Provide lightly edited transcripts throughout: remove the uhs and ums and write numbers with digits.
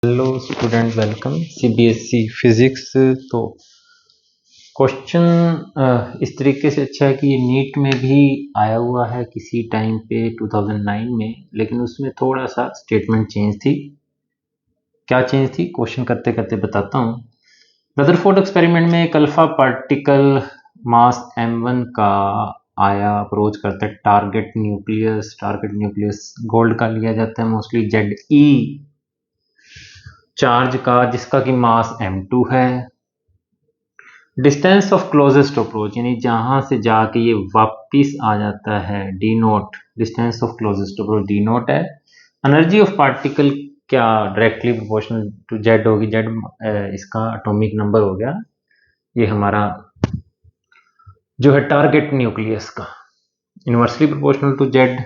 Hello student, welcome CBSE physics. तो question इस तरीके से अच्छा है कि ये नीट में भी आया हुआ है किसी टाइम पे 2009 में, लेकिन उसमें थोड़ा सा स्टेटमेंट चेंज थी। क्या चेंज थी, क्वेश्चन करते करते बताता हूँ। रदरफोर्ड एक्सपेरिमेंट में एक अल्फा पार्टिकल मास m1 का आया, अप्रोच करता है टारगेट न्यूक्लियस गोल्ड का लिया जाता है मोस्टली, Ze चार्ज का, जिसका कि मास m2 है। डिस्टेंस ऑफ क्लोजेस्ट अप्रोच यानी जहां से जाके ये वापिस आ जाता है D naught, distance of closest approach D naught है। एनर्जी ऑफ पार्टिकल क्या डायरेक्टली प्रोपोर्शनल टू जेड होगी, जेड इसका एटॉमिक नंबर हो गया, ये हमारा जो है टारगेट न्यूक्लियस का, इनवर्सली प्रोपोर्शनल टू जेड।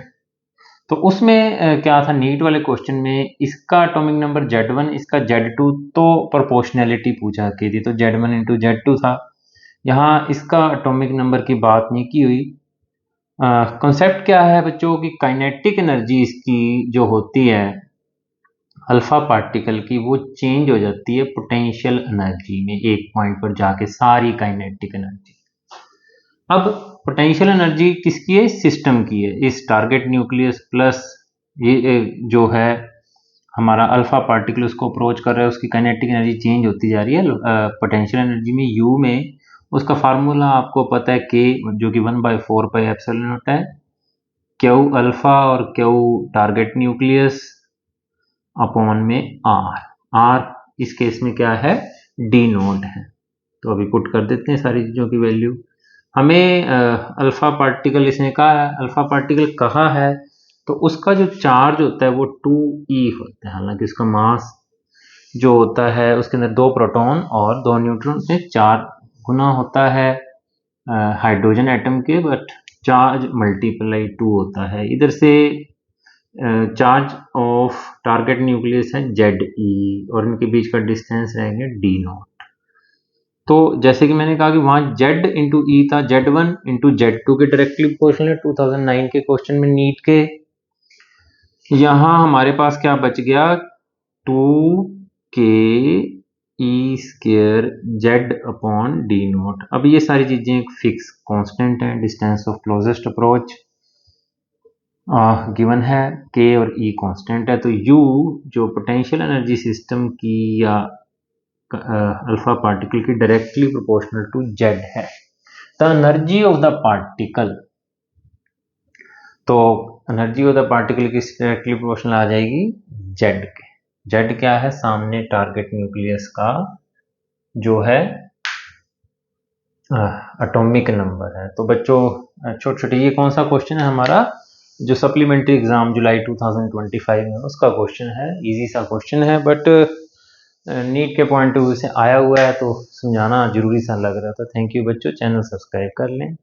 तो उसमें क्या था, नीट वाले क्वेश्चन में इसका एटॉमिक नंबर Z1, इसका Z2, तो प्रोपोर्शनैलिटी पूछा की थी, तो Z1 इंटू Z2 था। यहाँ इसका एटॉमिक नंबर की बात नहीं की हुई। कॉन्सेप्ट क्या है बच्चों की, काइनेटिक एनर्जी इसकी जो होती है अल्फा पार्टिकल की, वो चेंज हो जाती है पोटेंशियल एनर्जी में, एक पॉइंट पर जाके सारी काइनेटिक एनर्जी। अब पोटेंशियल एनर्जी किसकी है, सिस्टम की है। इस टारगेट न्यूक्लियस प्लस ये जो है हमारा अल्फा पार्टिकल उसको अप्रोच कर रहा है, उसकी काइनेटिक एनर्जी चेंज होती जा रही है पोटेंशियल एनर्जी में। यू में उसका फार्मूला आपको पता है, के जो कि 1/4 पाई एप्सिलॉन होता है, क्यू अल्फा और क्यू टारगेट न्यूक्लियस अपॉन में आर इस केस में क्या है, डी नोट है। तो अभी पुट कर देते हैं सारी चीज़ों की वैल्यू। हमें अल्फा पार्टिकल इसने कहा है, अल्फा पार्टिकल कहा है, तो उसका जो चार्ज होता है वो 2e होता है। हालांकि उसका मास जो होता है उसके अंदर 2 प्रोटॉन और 2 न्यूट्रॉन से 4 गुना होता है हाइड्रोजन एटम के, बट चार्ज मल्टीप्लाई 2 होता है। इधर से चार्ज ऑफ टारगेट न्यूक्लियस है Ze और इनके बीच का डिस्टेंस रहेंगे डी नॉट। तो जैसे कि मैंने कहा कि वहां Z इंटू ई था, Z1 इंटू Z2 के डायरेक्टली प्रोपोर्शनल है 2009 के क्वेश्चन में नीट के। यहां हमारे पास क्या बच गया, 2k e square Z upon d naught. अब ये सारी चीजें एक फिक्स कांस्टेंट है। Distance of closest approach given है, k और e कांस्टेंट है, तो u जो पोटेंशियल एनर्जी सिस्टम की या अल्फा पार्टिकल की डायरेक्टली प्रोपोर्शनल टू जेड है। The energy of the particle, तो एनर्जी ऑफ द पार्टिकल की डायरेक्टली प्रोपोर्शनल आ जाएगी जेड के। जेड क्या है, सामने टारगेट न्यूक्लियस का जो है एटॉमिक नंबर है। तो बच्चों छोटे छोटे, ये कौन सा क्वेश्चन है हमारा, जो सप्लीमेंट्री एग्जाम जुलाई 2025 में उसका क्वेश्चन है। इजी सा क्वेश्चन है, बट नीट के पॉइंट ऑफ व्यू से आया हुआ है तो समझाना जरूरी सा लग रहा था। थैंक यू बच्चों, चैनल सब्सक्राइब कर लें।